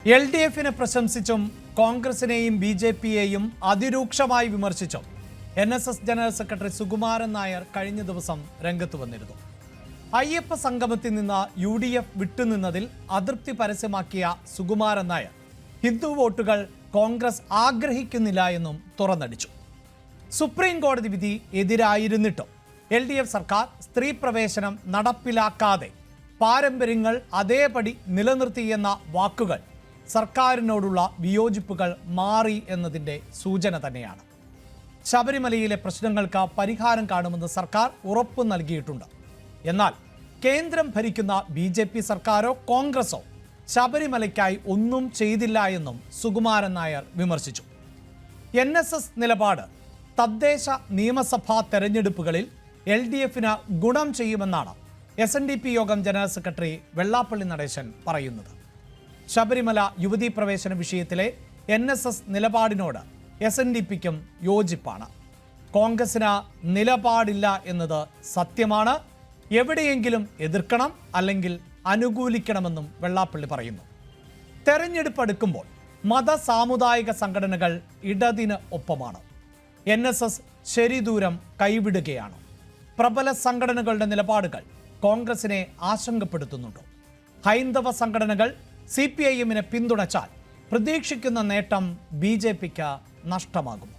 LDF-നെ പ്രശംസിച്ചും കോൺഗ്രസിനെയും BJP-യെയും അതിരൂക്ഷമായി വിമർശിച്ചും NSS general secretary Sukumaran Nair കഴിഞ്ഞ ദിവസം രംഗത്ത് വന്നിരുന്നു. അയ്യപ്പ സംഗമത്തിൽ നിന്ന് UDF വിട്ടുനിന്നതിൽ അതൃപ്തി പരസ്യമാക്കിയ സുകുമാരൻ നായർ ഹിന്ദു വോട്ടുകൾ കോൺഗ്രസ് ആഗ്രഹിക്കുന്നില്ല എന്നും തുറന്നടിച്ചു. സുപ്രീം കോടതി വിധി എതിരായിരുന്നിട്ടും LDF സർക്കാർ സ്ത്രീ പ്രവേശനം നടപ്പിലാക്കാതെ പാരമ്പര്യങ്ങൾ അതേപടി നിലനിർത്തിയെന്ന വാക്കുകൾ സർക്കാരിനോടുള്ള വിയോജിപ്പുകൾ മാറി എന്നതിൻ്റെ സൂചന തന്നെയാണ്. ശബരിമലയിലെ പ്രശ്നങ്ങൾക്ക് പരിഹാരം കാണുമെന്ന് സർക്കാർ ഉറപ്പ് നൽകിയിട്ടുണ്ട്. എന്നാൽ കേന്ദ്രം ഭരിക്കുന്ന BJP സർക്കാരോ കോൺഗ്രസോ ശബരിമലയ്ക്കായി ഒന്നും ചെയ്തില്ല എന്നും സുകുമാരൻ നായർ വിമർശിച്ചു. NSS നിലപാട് തദ്ദേശ നിയമസഭാ തെരഞ്ഞെടുപ്പുകളിൽ LDF-ന് ഗുണം ചെയ്യുമെന്നാണ് SNDP യോഗം ജനറൽ സെക്രട്ടറി വെള്ളാപ്പള്ളി നടേശൻ പറയുന്നത്. ശബരിമല യുവതീ പ്രവേശന വിഷയത്തിലെ NSS നിലപാടിനോട് SNDP-ക്കും യോജിപ്പാണ്. കോൺഗ്രസിന് നിലപാടില്ല എന്നത് സത്യമാണ്. എവിടെയെങ്കിലും എതിർക്കണം, അല്ലെങ്കിൽ അനുകൂലിക്കണമെന്നും വെള്ളാപ്പള്ളി പറയുന്നു. തെരഞ്ഞെടുപ്പ് അടുക്കുമ്പോൾ മത സാമുദായിക സംഘടനകൾ ഇടതിന് ഒപ്പമാണ്. NSS ശരിദൂരം കൈവിടുകയാണ്. പ്രബല സംഘടനകളുടെ നിലപാടുകൾ കോൺഗ്രസിനെ ആശങ്കപ്പെടുത്തുന്നുണ്ടോ? ഹൈന്ദവ സംഘടനകൾ CPIM-നെ പിന്തുണച്ചാൽ പ്രതീക്ഷിക്കുന്ന നേട്ടം BJP-ക്ക് നഷ്ടമാകും.